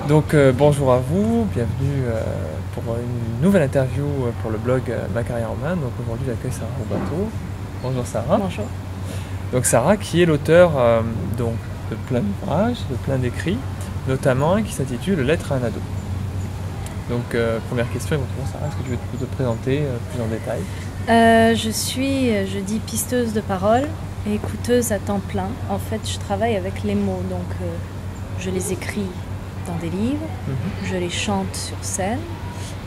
Donc bonjour à vous, bienvenue pour une nouvelle interview pour le blog Ma carrière en main. Donc aujourd'hui j'accueille Sarah Roubateau. Bonjour Sarah. Bonjour. Donc Sarah qui est l'auteur donc de plein d'ouvrages, de plein d'écrits, notamment un qui s'intitule Lettre à un ado. Donc première question éventuellement Sarah, est-ce que tu veux te présenter plus en détail? Je dis pisteuse de parole et écouteuse à temps plein. En fait, je travaille avec les mots, donc je les écris dans des livres, je les chante sur scène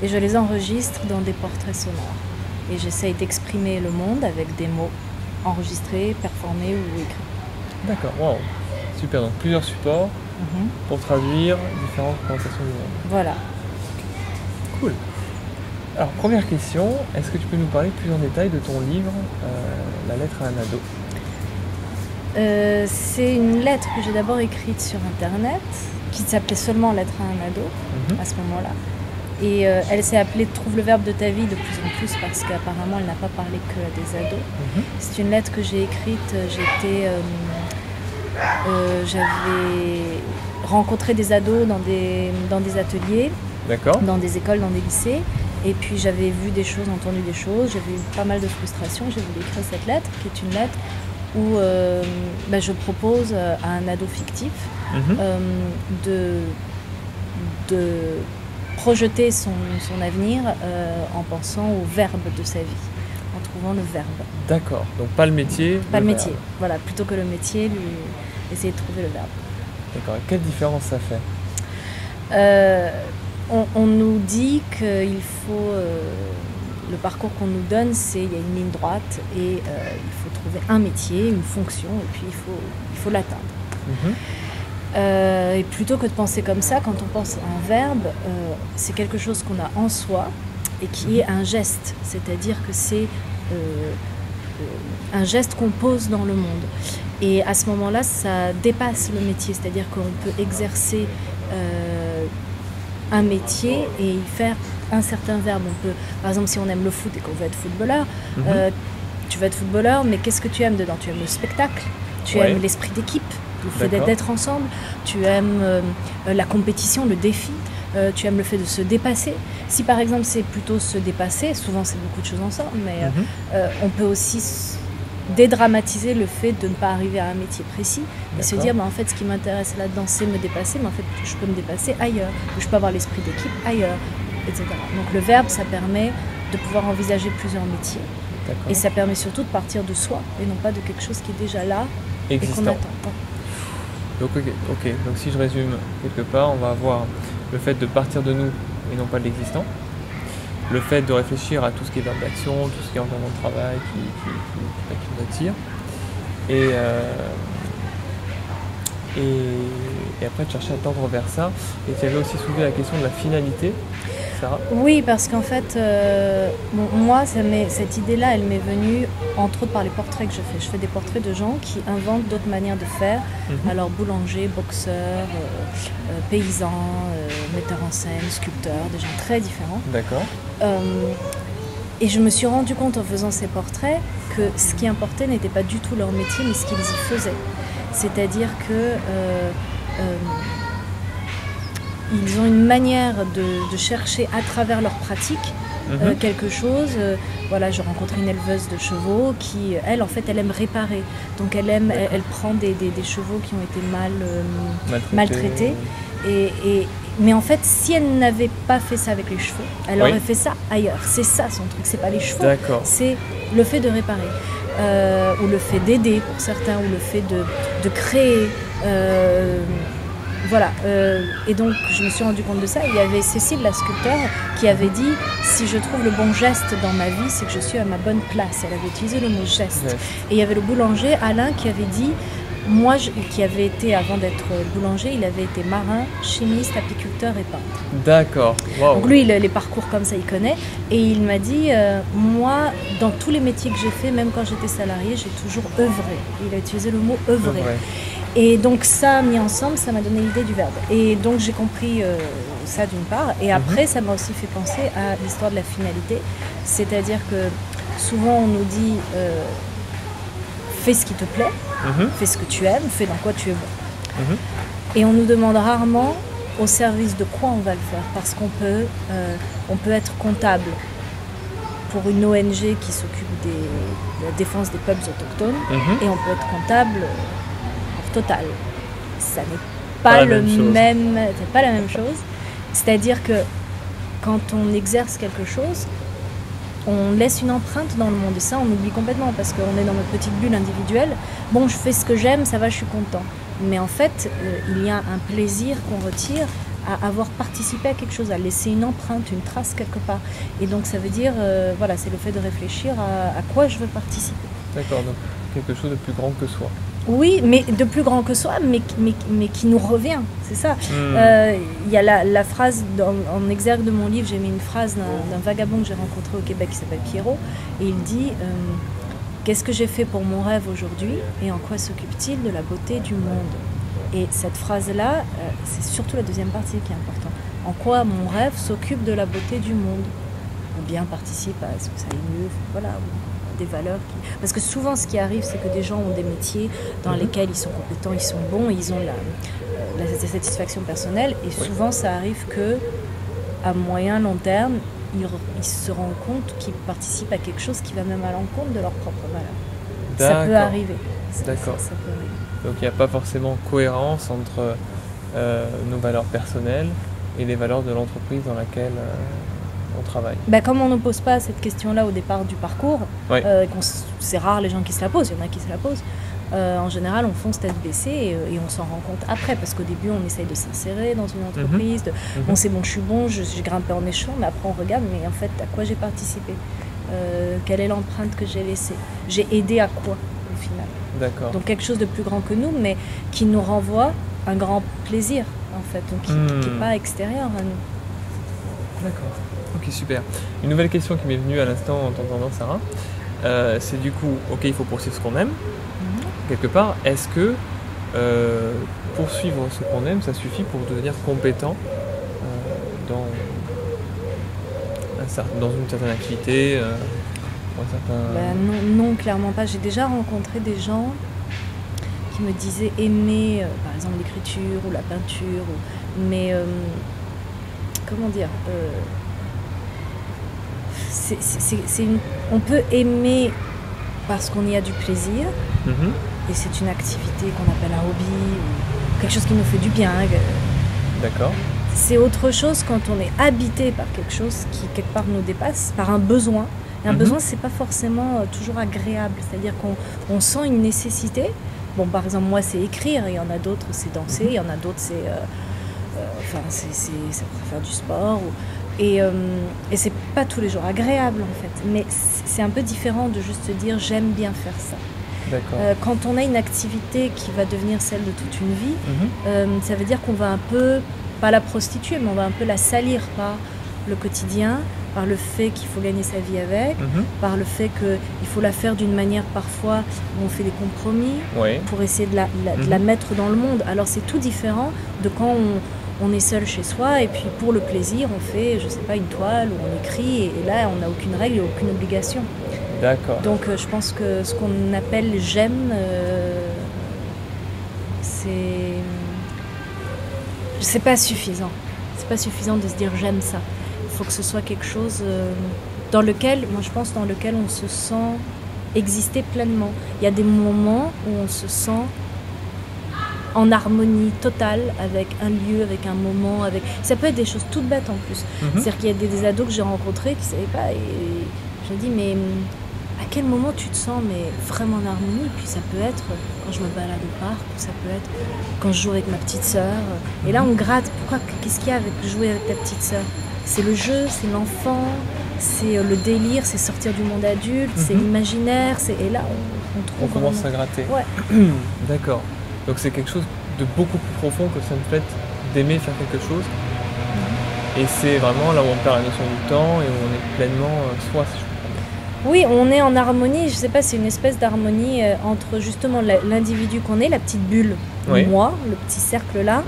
et je les enregistre dans des portraits sonores. Et j'essaye d'exprimer le monde avec des mots enregistrés, performés ou écrits. D'accord, wow, super, donc plusieurs supports pour traduire différentes représentations du monde. Voilà. Cool. Alors première question, est-ce que tu peux nous parler plus en détail de ton livre La lettre à un ado? C'est une lettre que j'ai d'abord écrite sur internet, qui s'appelait seulement Lettre à un ado à ce moment-là. Et elle s'est appelée Trouve le verbe de ta vie de plus en plus parce qu'apparemment elle n'a pas parlé que à des ados. C'est une lettre que j'ai écrite, j'avais rencontré des ados dans des ateliers, dans des écoles, dans des lycées. Et puis j'avais vu des choses, entendu des choses, j'avais eu pas mal de frustration. J'ai voulu écrire cette lettre, qui est une lettre où je propose à un ado fictif de projeter son avenir en pensant au verbe de sa vie, en trouvant le verbe. D'accord, donc pas le métier. Pas le métier, voilà, plutôt que le métier, essayer de trouver le verbe. D'accord, et quelle différence ça fait? On nous dit qu'il faut, le parcours qu'on nous donne, c'est il y a une ligne droite et il faut trouver un métier, une fonction, et puis il faut l'atteindre. Et plutôt que de penser comme ça, quand on pense à un verbe, c'est quelque chose qu'on a en soi et qui est un geste, c'est-à-dire que c'est un geste qu'on pose dans le monde. Et à ce moment-là, ça dépasse le métier, c'est-à-dire qu'on peut exercer un métier et y faire un certain verbe. On peut, par exemple, si on aime le foot et qu'on veut être footballeur, tu veux être footballeur, mais qu'est-ce que tu aimes dedans? Tu aimes le spectacle, tu aimes l'esprit d'équipe, le fait d'être ensemble, tu aimes la compétition, le défi, tu aimes le fait de se dépasser. Si par exemple c'est plutôt se dépasser, souvent c'est beaucoup de choses ensemble, mais on peut aussi dédramatiser le fait de ne pas arriver à un métier précis et se dire en fait ce qui m'intéresse là-dedans c'est me dépasser, mais en fait je peux me dépasser ailleurs, je peux avoir l'esprit d'équipe ailleurs, etc. Donc le verbe, ça permet de pouvoir envisager plusieurs métiers et ça permet surtout de partir de soi et non pas de quelque chose qui est déjà là et qu'on attend. Donc donc si je résume quelque part, on va avoir le fait de partir de nous et non pas de l'existant, le fait de réfléchir à tout ce qui est verbe d'action, tout ce qui est environnement de travail qui nous attire, et après de chercher à tendre vers ça. Et tu avais aussi soulevé la question de la finalité, Sarah. Oui, parce qu'en fait, moi, cette idée-là, elle m'est venue entre autres par les portraits que je fais. Je fais des portraits de gens qui inventent d'autres manières de faire. Alors boulanger, boxeur, paysan, metteur en scène, sculpteur, des gens très différents. D'accord. Et je me suis rendu compte en faisant ces portraits que ce qui importait n'était pas du tout leur métier, mais ce qu'ils y faisaient. C'est-à-dire que ils ont une manière de chercher à travers leur pratique quelque chose. Voilà, je rencontre une éleveuse de chevaux qui, elle, en fait, elle aime réparer. Donc elle prend des chevaux qui ont été maltraités. Mais en fait, si elle n'avait pas fait ça avec les chevaux, elle aurait fait ça ailleurs. C'est ça son truc, c'est pas les chevaux, c'est le fait de réparer. Ou le fait d'aider pour certains, ou le fait de créer. Voilà. Et donc, je me suis rendu compte de ça. Il y avait Cécile, la sculpteur, qui avait dit « Si je trouve le bon geste dans ma vie, c'est que je suis à ma bonne place ». Elle avait utilisé le mot « geste ». Et il y avait le boulanger, Alain, qui avait dit qui avait été, avant d'être boulanger, il avait été marin, chimiste, apiculteur et peintre. D'accord. Wow. Donc lui, les parcours comme ça, il connaît. Et il m'a dit, moi, dans tous les métiers que j'ai fait, même quand j'étais salarié, j'ai toujours œuvré. Il a utilisé le mot œuvrer. Et donc ça, mis ensemble, ça m'a donné l'idée du verbe. Et donc j'ai compris ça d'une part. Et après, ça m'a aussi fait penser à l'histoire de la finalité. C'est-à-dire que souvent, on nous dit... fais ce qui te plaît, fais ce que tu aimes, fais dans quoi tu es bon. Et on nous demande rarement au service de quoi on va le faire. Parce qu'on peut être comptable pour une ONG qui s'occupe de la défense des peuples autochtones, et on peut être comptable pour Total. Ça n'est pas pas la même chose. C'est-à-dire que quand on exerce quelque chose, on laisse une empreinte dans le monde, et ça on oublie complètement parce qu'on est dans notre petite bulle individuelle. Bon, je fais ce que j'aime, ça va, je suis content. Mais en fait, il y a un plaisir qu'on retire à avoir participé à quelque chose, à laisser une empreinte, une trace quelque part. Et donc ça veut dire, voilà, c'est le fait de réfléchir à quoi je veux participer. D'accord, donc quelque chose de plus grand que soi. Oui, mais de plus grand que soi, mais qui nous revient, c'est ça. Il y a la phrase, en exergue de mon livre, j'ai mis une phrase d'un vagabond que j'ai rencontré au Québec qui s'appelle Pierrot, et il dit qu'est-ce que j'ai fait pour mon rêve aujourd'hui, et en quoi s'occupe-t-il de la beauté du monde? Et cette phrase-là, c'est surtout la deuxième partie qui est importante. En quoi mon rêve s'occupe de la beauté du monde, ou bien participe à ce que ça aille mieux, voilà. Des valeurs parce que souvent ce qui arrive, c'est que des gens ont des métiers dans lesquels ils sont compétents, ils sont bons, ils ont la satisfaction personnelle, et souvent ça arrive que à moyen long terme ils se rendent compte qu'ils participent à quelque chose qui va même à l'encontre de leurs propres valeurs. Ça peut arriver. D'accord. Ça peut arriver. Donc il n'y a pas forcément cohérence entre nos valeurs personnelles et les valeurs de l'entreprise dans laquelle on travaille. Comme on ne pose pas cette question-là au départ du parcours, c'est rare les gens qui se la posent, il y en a qui se la posent, en général on fonce tête baissée et on s'en rend compte après, parce qu'au début on essaye de s'insérer dans une entreprise, bon c'est bon, je suis bon, j'ai grimpé en échelon, mais après on regarde, mais en fait à quoi j'ai participé, quelle est l'empreinte que j'ai laissée, j'ai aidé à quoi au final. D'accord. Donc quelque chose de plus grand que nous, mais qui nous renvoie un grand plaisir en fait, donc qui n'est pas extérieur à nous. D'accord. Ok, super. Une nouvelle question qui m'est venue à l'instant en t'entendant, Sarah, c'est du coup, ok, il faut poursuivre ce qu'on aime, quelque part. Est-ce que poursuivre ce qu'on aime, ça suffit pour devenir compétent dans une certaine activité, pour un certain... Non, clairement pas. J'ai déjà rencontré des gens qui me disaient aimer, par exemple, l'écriture ou la peinture, mais comment dire, on peut aimer parce qu'on y a du plaisir, et c'est une activité qu'on appelle un hobby, ou quelque chose qui nous fait du bien. D'accord. C'est autre chose quand on est habité par quelque chose qui quelque part nous dépasse, par un besoin. Et un besoin, c'est pas forcément toujours agréable, c'est-à-dire qu'on sent une nécessité. Bon, par exemple, moi, c'est écrire, il y en a d'autres, c'est danser, il y en a d'autres, ça pourrait faire du sport. Et c'est pas tous les jours agréable en fait, mais c'est un peu différent de juste se dire j'aime bien faire ça. Quand on a une activité qui va devenir celle de toute une vie, ça veut dire qu'on va un peu, pas la prostituer, mais on va un peu la salir par le quotidien, par le fait qu'il faut gagner sa vie avec, par le fait qu'il faut la faire d'une manière parfois où on fait des compromis pour essayer de la mettre dans le monde. Alors c'est tout différent de quand on est seul chez soi, et puis pour le plaisir, on fait, je sais pas, une toile, ou on écrit, et là, on n'a aucune règle et aucune obligation. D'accord. Donc, je pense que ce qu'on appelle j'aime, c'est pas suffisant. C'est pas suffisant de se dire j'aime ça. Il faut que ce soit quelque chose dans lequel on se sent exister pleinement. Il y a des moments où on se sent en harmonie totale avec un lieu, avec un moment, ça peut être des choses toutes bêtes en plus. C'est-à-dire qu'il y a des ados que j'ai rencontrés qui ne savaient pas, et je me dis mais à quel moment tu te sens vraiment en harmonie? Puis ça peut être quand je me balade au parc, ou ça peut être quand je joue avec ma petite sœur. Et là on gratte, qu'est-ce qu'il y a avec jouer avec ta petite sœur? C'est le jeu, c'est l'enfant, c'est le délire, c'est sortir du monde adulte, c'est l'imaginaire, et là on trouve... On commence à gratter. Ouais. D'accord. Donc c'est quelque chose de beaucoup plus profond que ça me fait d'aimer faire quelque chose. Et c'est vraiment là où on perd la notion du temps et où on est pleinement soi, si je comprends bien. Oui, on est en harmonie, je sais pas, c'est une espèce d'harmonie entre justement l'individu qu'on est, la petite bulle, moi, le petit cercle là,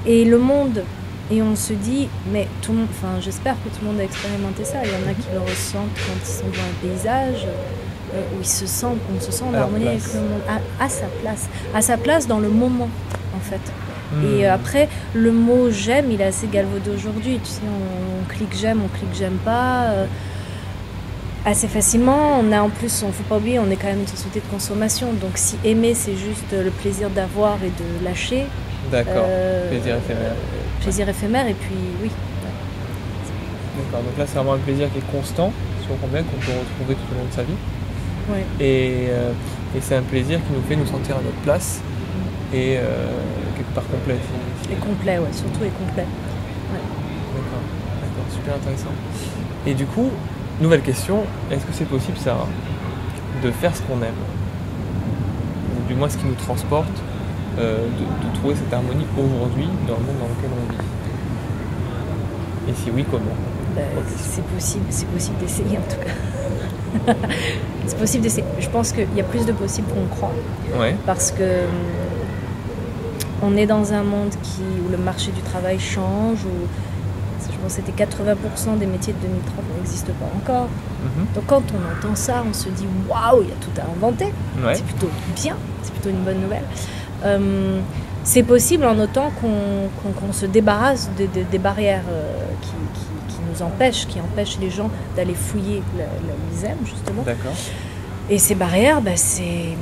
et le monde. Et on se dit, mais tout le monde, j'espère que tout le monde a expérimenté ça. Il y en a qui le ressentent quand ils sont dans un paysage, où on se sent en harmonie avec le monde, à sa place dans le moment en fait. Et après, le mot j'aime, il est assez galvaudé aujourd'hui. Tu sais, on clique j'aime pas. Assez facilement. On a en plus, on ne faut pas oublier, on est quand même une société de consommation. Donc si aimer, c'est juste le plaisir d'avoir et de lâcher. D'accord, plaisir éphémère. Plaisir éphémère, et puis oui. D'accord, donc là c'est vraiment un plaisir qui est constant, si on comprend bien, qu'on peut retrouver tout au long de sa vie. Ouais. Et c'est un plaisir qui nous fait nous sentir à notre place et quelque part complet. Et complet, ouais, surtout et complet. Ouais. D'accord, super intéressant. Et du coup, nouvelle question, est-ce que c'est possible, Sarah, de faire ce qu'on aime, ou du moins ce qui nous transporte, de trouver cette harmonie aujourd'hui dans le monde dans lequel on vit? Et si oui, comment? C'est possible d'essayer en tout cas. C'est possible d'essayer. Je pense qu'il y a plus de possibles qu'on croit. Ouais. Parce que on est dans un monde où le marché du travail change, où je pense que c'était 80% des métiers de 2030 n'existent pas encore. Donc quand on entend ça, on se dit waouh, il y a tout à inventer. Ouais. C'est plutôt bien, c'est plutôt une bonne nouvelle. C'est possible en autant qu'on se débarrasse des barrières qui nous empêchent, qui empêchent les gens d'aller fouiller là où ils aiment, justement. D'accord. Et ces barrières, c'est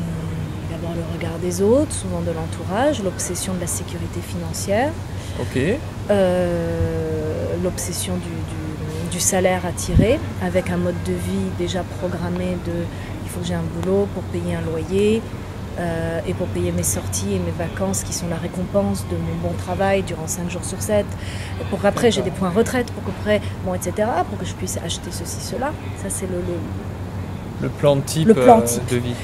d'abord le regard des autres, souvent de l'entourage, l'obsession de la sécurité financière, l'obsession du salaire à tirer, avec un mode de vie déjà programmé il faut que j'ai un boulot pour payer un loyer, et pour payer mes sorties et mes vacances qui sont la récompense de mon bon travail durant 5 jours sur 7, et pour qu'après j'ai des points retraite, pour qu'après, etc., pour que je puisse acheter ceci, cela. Ça c'est le plan type, de vie.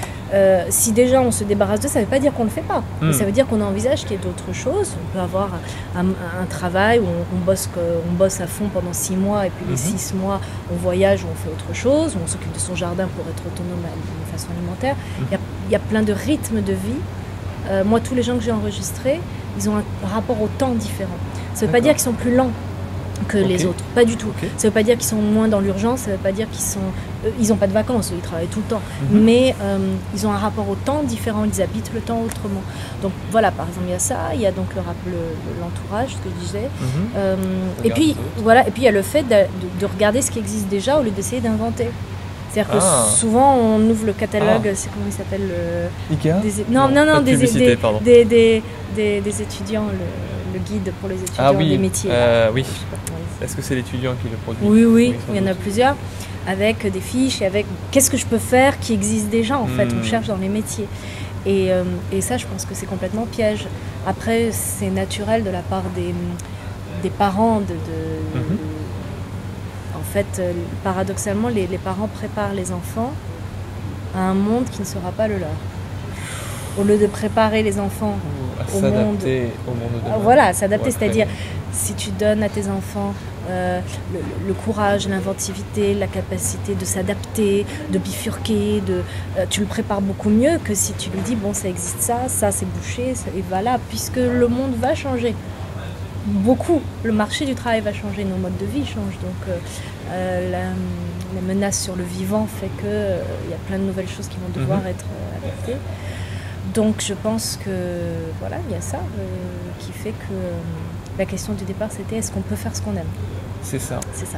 Si déjà on se débarrasse de ça, ça ne veut pas dire qu'on ne le fait pas. Mais ça veut dire qu'on envisage qu'il y ait d'autres choses. On peut avoir un travail où on bosse à fond pendant 6 mois, et puis les 6 mois on voyage ou on fait autre chose, ou on s'occupe de son jardin pour être autonome de façon alimentaire. Il y a plein de rythmes de vie. Moi, tous les gens que j'ai enregistrés, ils ont un rapport au temps différent. Ça ne veut pas dire qu'ils sont plus lents que les autres, pas du tout. Ça ne veut pas dire qu'ils sont moins dans l'urgence, ça ne veut pas dire ils n'ont pas de vacances, ils travaillent tout le temps. Mais ils ont un rapport au temps différent, ils habitent le temps autrement. Donc voilà, par exemple, il y a ça, il y a donc l'entourage, ce que je disais. Et puis il y a le fait de regarder ce qui existe déjà au lieu d'essayer d'inventer. C'est-à-dire que souvent on ouvre le catalogue, c'est comment il s'appelle Ikea des étudiants, le guide pour les étudiants des métiers. Oui. Est-ce que c'est l'étudiant qui le produit? Oui, il y en a plusieurs, avec des fiches et avec qu'est-ce que je peux faire qui existe déjà en fait. On cherche dans les métiers. Et ça, je pense que c'est complètement piège. Après, c'est naturel de la part des parents en fait, paradoxalement, les parents préparent les enfants à un monde qui ne sera pas le leur. Au lieu de préparer les enfants au monde de demain. Voilà, s'adapter, c'est-à-dire si tu donnes à tes enfants le courage, l'inventivité, la capacité de s'adapter, de bifurquer, tu le prépares beaucoup mieux que si tu lui dis bon, ça existe, ça c'est bouché, et voilà, puisque le monde va changer. Beaucoup, le marché du travail va changer, nos modes de vie changent, donc la menace sur le vivant fait qu'il y a plein de nouvelles choses qui vont devoir être adaptées. Donc je pense que voilà, il y a ça qui fait que la question du départ c'était est-ce qu'on peut faire ce qu'on aime? C'est ça. C'est ça.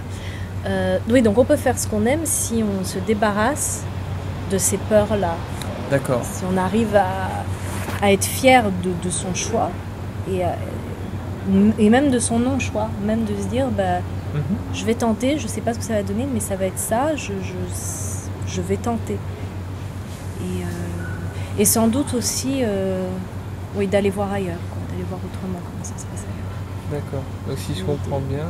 Oui, donc on peut faire ce qu'on aime si on se débarrasse de ces peurs-là. D'accord. Si on arrive à être fier de son choix et même de son non-choix, même de se dire je vais tenter, je sais pas ce que ça va donner, mais ça va être ça, je vais tenter. Et sans doute aussi d'aller voir ailleurs, d'aller voir autrement comment ça se passe ailleurs. D'accord. Donc si je comprends bien,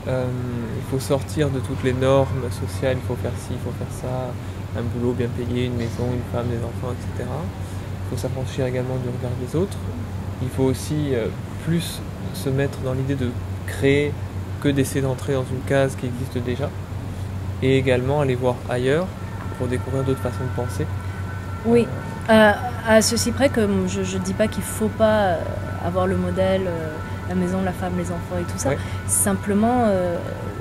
il faut sortir de toutes les normes sociales, il faut faire ci, il faut faire ça, un boulot bien payé, une maison, une femme, des enfants, etc. Il faut s'affranchir également du regard des autres. Il faut aussi plus se mettre dans l'idée de créer que d'essayer d'entrer dans une case qui existe déjà, et également aller voir ailleurs pour découvrir d'autres façons de penser. Oui, à ceci près que je ne dis pas qu'il ne faut pas avoir le modèle, la maison, la femme, les enfants et tout ça. Simplement,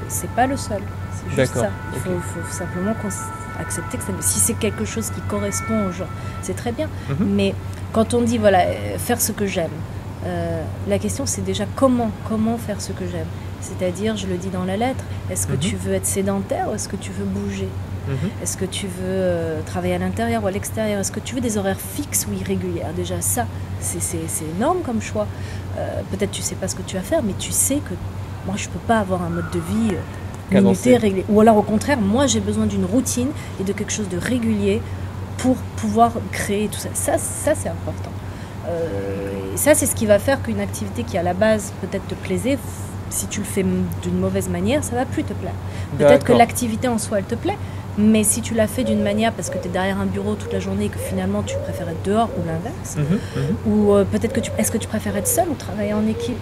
c'est pas le seul. C'est juste ça. Il faut simplement accepter que si c'est quelque chose qui correspond aux gens, c'est très bien. Mais quand on dit faire ce que j'aime, La question, c'est déjà comment faire ce que j'aime. C'est-à-dire, je le dis dans la lettre, est-ce que tu veux être sédentaire ou est-ce que tu veux bouger? Est-ce que tu veux travailler à l'intérieur ou à l'extérieur? Est-ce que tu veux des horaires fixes ou irréguliers? Déjà ça, c'est énorme comme choix. Peut-être tu sais pas ce que tu vas faire, mais tu sais que moi je peux pas avoir un mode de vie minuté, réglé. Ou alors au contraire, moi j'ai besoin d'une routine et de quelque chose de régulier pour pouvoir créer tout ça. Ça c'est important. Et ça c'est ce qui va faire qu'une activité qui à la base peut-être te plaisait, si tu le fais d'une mauvaise manière, ça va plus te plaire. Peut-être que l'activité en soi elle te plaît, mais si tu l'as fait d'une manière parce que tu es derrière un bureau toute la journée et que finalement tu préfères être dehors ou l'inverse, ou peut-être que est-ce que tu préfères être seul ou travailler en équipe?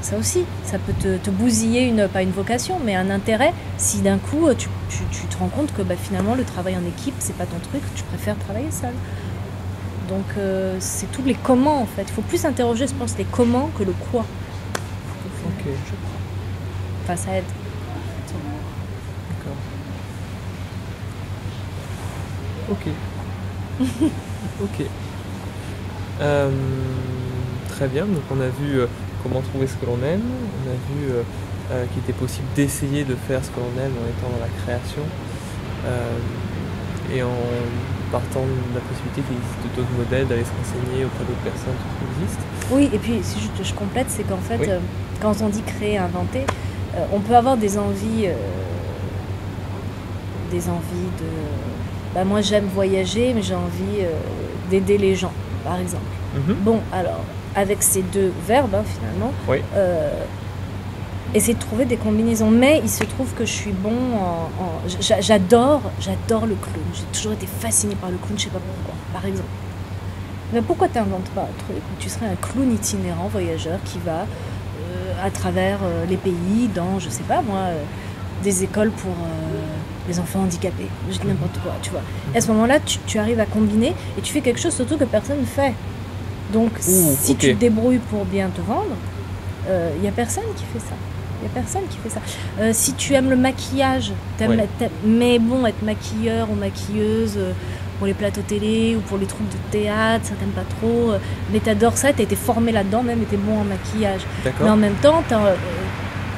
Ça aussi, ça peut te bousiller, pas une vocation, mais un intérêt, si d'un coup tu te rends compte que finalement le travail en équipe, c'est pas ton truc, tu préfères travailler seul. Donc c'est tous les comment en fait. Il faut plus interroger, je pense, les comment que le quoi. Ok. Enfin, ça aide. D'accord. Ok. Ok. Très bien, donc on a vu comment trouver ce que l'on aime, on a vu qu'il était possible d'essayer de faire ce que l'on aime en étant dans la création et en partant de la possibilité qu'il existe d'autres modèles, d'aller se renseigner auprès d'autres personnes qui existent. Oui, et puis si je complète, c'est qu'en fait, quand on dit créer, inventer, on peut avoir des envies de... moi j'aime voyager, mais j'ai envie d'aider les gens, par exemple. Bon, alors, avec ces deux verbes, finalement, essayer de trouver des combinaisons. Mais il se trouve que je suis bon j'adore le clown. J'ai toujours été fascinée par le clown, je sais pas pourquoi, par exemple. Mais pourquoi tu n'inventes pas un truc où tu serais un clown itinérant, voyageur, qui va à travers les pays, dans, je sais pas moi, des écoles pour les enfants handicapés, je dis n'importe quoi, tu vois. Et à ce moment-là, tu arrives à combiner et tu fais quelque chose surtout que personne ne fait. Donc, si tu te débrouilles pour bien te vendre, il n'y a personne qui fait ça. Il n'y a personne qui fait ça. Si tu aimes le maquillage, mais bon, être maquilleur ou maquilleuse pour les plateaux télé ou pour les troupes de théâtre, ça t'aime pas trop, mais t'adores ça, t'as été formé là-dedans même et t'es bon en maquillage. Mais en même temps,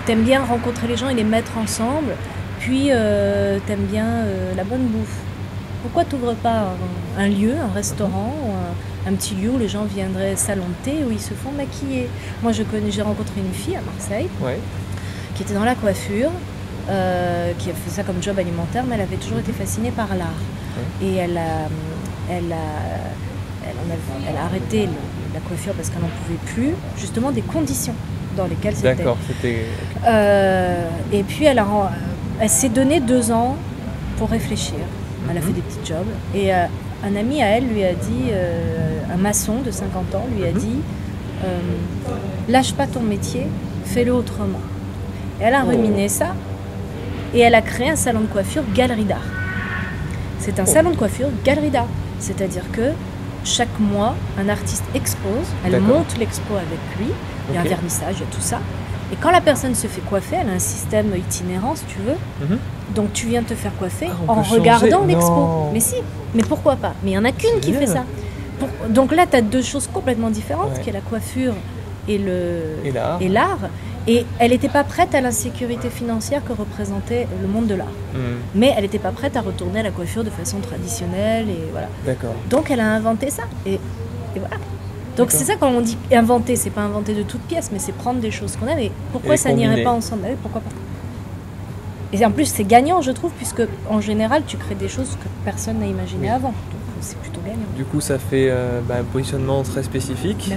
t'aimes bien rencontrer les gens et les mettre ensemble, puis t'aimes bien la bonne bouffe. Pourquoi t'ouvres pas un lieu, un restaurant ou un petit lieu où les gens viendraient salon de thé, où ils se font maquiller? Moi, j'ai rencontré une fille à Marseille qui était dans la coiffure, qui a fait ça comme job alimentaire, mais elle avait toujours été fascinée par l'art. Et elle a arrêté la coiffure parce qu'elle n'en pouvait plus, justement des conditions dans lesquelles c'était. D'accord, c'était... et puis elle s'est donné 2 ans pour réfléchir. Elle a fait des petits jobs. Et un ami à elle lui a dit, un maçon de 50 ans lui a dit, lâche pas ton métier, fais-le autrement. Et elle a ruminé ça et elle a créé un salon de coiffure Galerie d'Art. C'est un salon de coiffure Galerie d'Art. C'est-à-dire que chaque mois, un artiste expose, elle monte l'expo avec lui, il y a un vernissage, il y a tout ça. Et quand la personne se fait coiffer, elle a un système itinérant, si tu veux. Donc tu viens te faire coiffer en regardant l'expo. Mais si, mais pourquoi pas? Mais il n'y en a qu'une qui fait ça. Donc là, tu as 2 choses complètement différentes, qui est la coiffure et l'art. Et elle n'était pas prête à l'insécurité financière que représentait le monde de l'art. Mais elle n'était pas prête à retourner à la coiffure de façon traditionnelle. Et voilà. Donc elle a inventé ça. Et voilà. Donc c'est ça quand on dit inventer, c'est pas inventer de toutes pièces, mais c'est prendre des choses qu'on aime. Et pourquoi ça n'irait pas ensemble? Pourquoi pas? Et en plus c'est gagnant, je trouve, puisque en général tu crées des choses que personne n'a imaginées avant. Donc c'est plutôt gagnant. Du coup ça fait un positionnement très spécifique.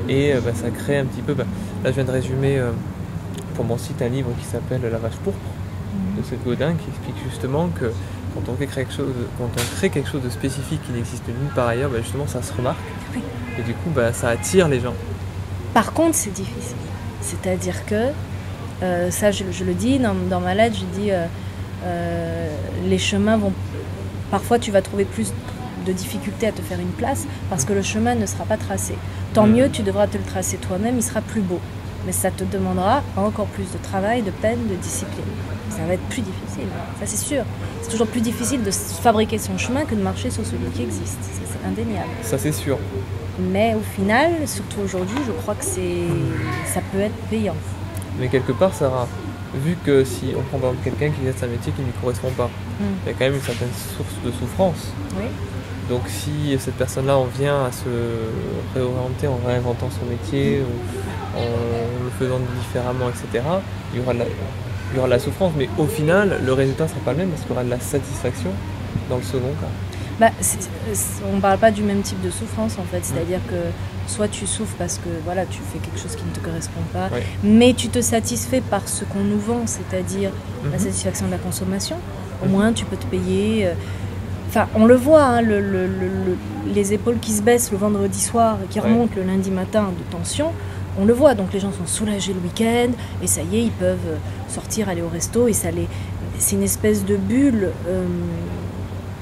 Et ça crée un petit peu... là je viens de résumer pour mon site un livre qui s'appelle La vache pourpre de Seth Godin, qui explique justement que quand on crée quelque chose de spécifique qui n'existe nulle part ailleurs, justement ça se remarque. Et du coup ça attire les gens. Par contre c'est difficile. C'est-à-dire que ça je le dis dans ma lettre, je dis les chemins vont... Parfois tu vas trouver plus de difficultés à te faire une place parce que le chemin ne sera pas tracé. Tant mieux, tu devras te le tracer toi-même, il sera plus beau. Mais ça te demandera encore plus de travail, de peine, de discipline. Ça va être plus difficile, ça c'est sûr. C'est toujours plus difficile de fabriquer son chemin que de marcher sur celui qui existe. C'est indéniable. Ça c'est sûr. Mais au final, surtout aujourd'hui, je crois que ça peut être payant. Mais quelque part, Sarah, vu que si on prend par exemple quelqu'un qui exerce un métier qui ne lui correspond pas, il y a quand même une certaine source de souffrance. Oui. Donc si cette personne-là en vient à se réorienter en réinventant son métier, ou en le faisant différemment, etc., il y aura de la souffrance, mais au final, le résultat ne sera pas le même parce qu'il y aura de la satisfaction dans le second cas. Bah, on ne parle pas du même type de souffrance en fait, c'est-à-dire que soit tu souffres parce que voilà, tu fais quelque chose qui ne te correspond pas, mais tu te satisfais par ce qu'on nous vend, c'est-à-dire la satisfaction de la consommation. Au moins tu peux te payer. Enfin, on le voit, hein, les épaules qui se baissent le vendredi soir et qui remontent le lundi matin de tension, on le voit. Donc les gens sont soulagés le week-end et ça y est, ils peuvent sortir, aller au resto et c'est une espèce de bulle.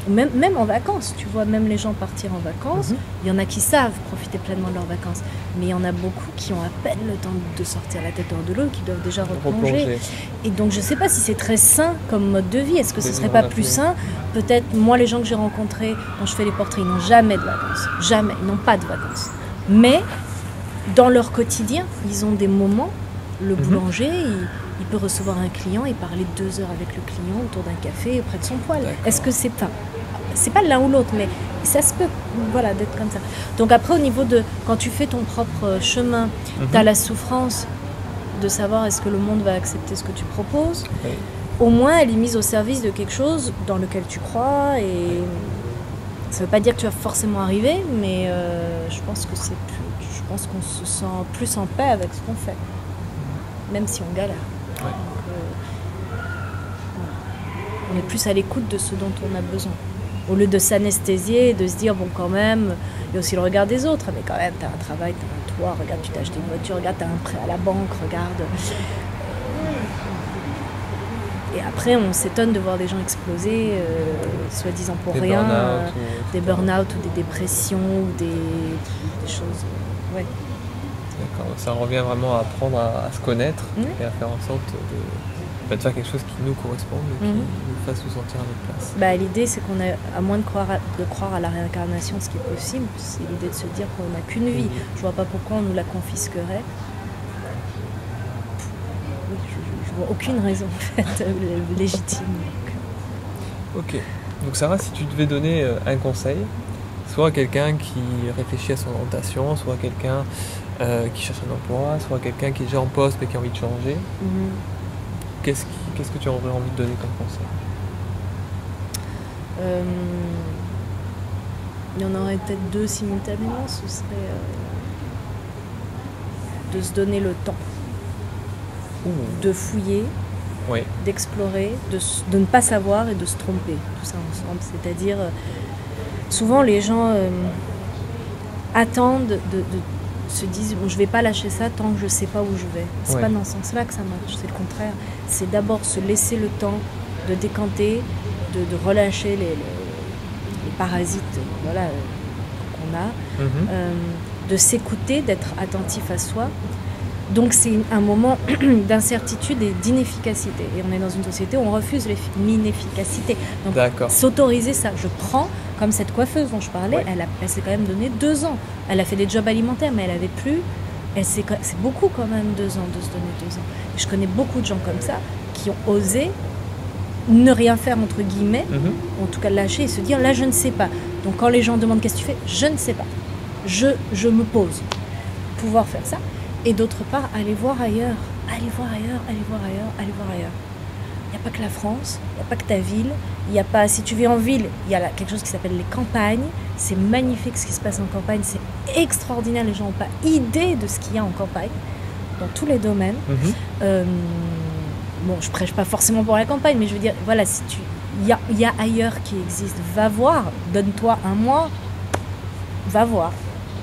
Même en vacances, tu vois, même les gens partir en vacances, il y en a qui savent profiter pleinement de leurs vacances, mais il y en a beaucoup qui ont à peine le temps de sortir la tête hors de l'eau, qui doivent déjà replonger. Et donc je ne sais pas si c'est très sain comme mode de vie, est-ce que ce ne serait pas plus sain? Peut-être, moi les gens que j'ai rencontrés, quand je fais les portraits, ils n'ont jamais de vacances, jamais, ils n'ont pas de vacances. Mais dans leur quotidien, ils ont des moments, le boulanger, il peut recevoir un client et parler 2 heures avec le client autour d'un café près de son poêle. Est-ce que c'est pas l'un ou l'autre, mais ça se peut, voilà, d'être comme ça. Donc après, au niveau de quand tu fais ton propre chemin, tu as la souffrance de savoir est-ce que le monde va accepter ce que tu proposes. Au moins, elle est mise au service de quelque chose dans lequel tu crois, et ça ne veut pas dire que tu vas forcément arriver, mais je pense qu'on se sent plus en paix avec ce qu'on fait, même si on galère. Donc, on est plus à l'écoute de ce dont on a besoin. Au lieu de s'anesthésier et de se dire, bon, quand même, il y a aussi le regard des autres, mais quand même, tu as un travail, tu as un toit, regarde, tu t'as acheté une voiture, regarde, tu as un prêt à la banque, regarde. Et après, on s'étonne de voir des gens exploser, soi-disant pour rien, des burn-out ou des dépressions ou des choses. Ouais. D'accord, ça revient vraiment à apprendre à se connaître et à faire en sorte de faire quelque chose qui nous corresponde et qui nous fasse nous sentir à notre place. Bah, l'idée, c'est qu'on a, à moins de croire à la réincarnation, ce qui est possible, c'est l'idée de se dire qu'on n'a qu'une vie. Je vois pas pourquoi on nous la confisquerait. Je vois aucune raison en fait légitime. Ok, donc Sarah, si tu devais donner un conseil, soit à quelqu'un qui réfléchit à son orientation, soit à quelqu'un qui cherche un emploi, soit quelqu'un qui est déjà en poste mais qui a envie de changer, qu'est-ce que tu aurais envie de donner comme conseil? Il y en aurait peut-être 2 simultanément, ce serait de se donner le temps, de fouiller, d'explorer, de ne pas savoir et de se tromper, tout ça ensemble. C'est-à-dire, souvent les gens attendent se disent bon, je vais pas lâcher ça tant que je sais pas où je vais. C'est pas dans ce sens-là que ça marche, c'est le contraire. C'est d'abord se laisser le temps de décanter, de relâcher les parasites qu'on a, de s'écouter, d'être attentif à soi. Donc c'est un moment d'incertitude et d'inefficacité. Et on est dans une société où on refuse l'inefficacité. Donc s'autoriser ça. Je prends, comme cette coiffeuse dont je parlais, elle s'est quand même donné 2 ans. Elle a fait des jobs alimentaires, mais elle avait plus. C'est beaucoup quand même 2 ans de se donner 2 ans. Et je connais beaucoup de gens comme ça qui ont osé ne rien faire entre guillemets, en tout cas lâcher et se dire là je ne sais pas. Donc quand les gens demandent qu'est-ce que tu fais, je ne sais pas. Je me pose. Pouvoir faire ça. Et d'autre part, aller voir ailleurs. Aller voir ailleurs, aller voir ailleurs, aller voir ailleurs. Il n'y a pas que la France, il n'y a pas que ta ville. Il y a pas, si tu vis en ville, il y a quelque chose qui s'appelle les campagnes. C'est magnifique ce qui se passe en campagne, c'est extraordinaire. Les gens n'ont pas idée de ce qu'il y a en campagne, dans tous les domaines. Bon, je prêche pas forcément pour la campagne, mais je veux dire, voilà, si il y a ailleurs qui existe. Va voir, donne-toi un mois, va voir.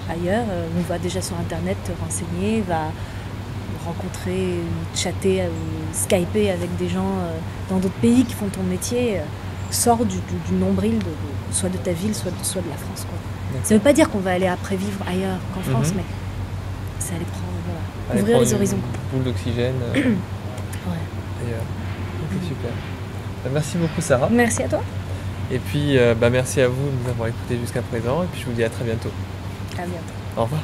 Ailleurs, on va déjà sur internet te renseigner, va rencontrer, chatter, skyper avec des gens dans d'autres pays qui font ton métier. Sors du nombril soit de ta ville, soit de la France, quoi. Ça ne veut pas dire qu'on va aller après vivre ailleurs qu'en France, mais c'est aller prendre, ouvrir les horizons. Une boule d'oxygène ailleurs. Okay, super. Merci beaucoup Sarah. Merci à toi. Et puis merci à vous de nous avoir écoutés jusqu'à présent et puis je vous dis à très bientôt. À bientôt. Au revoir.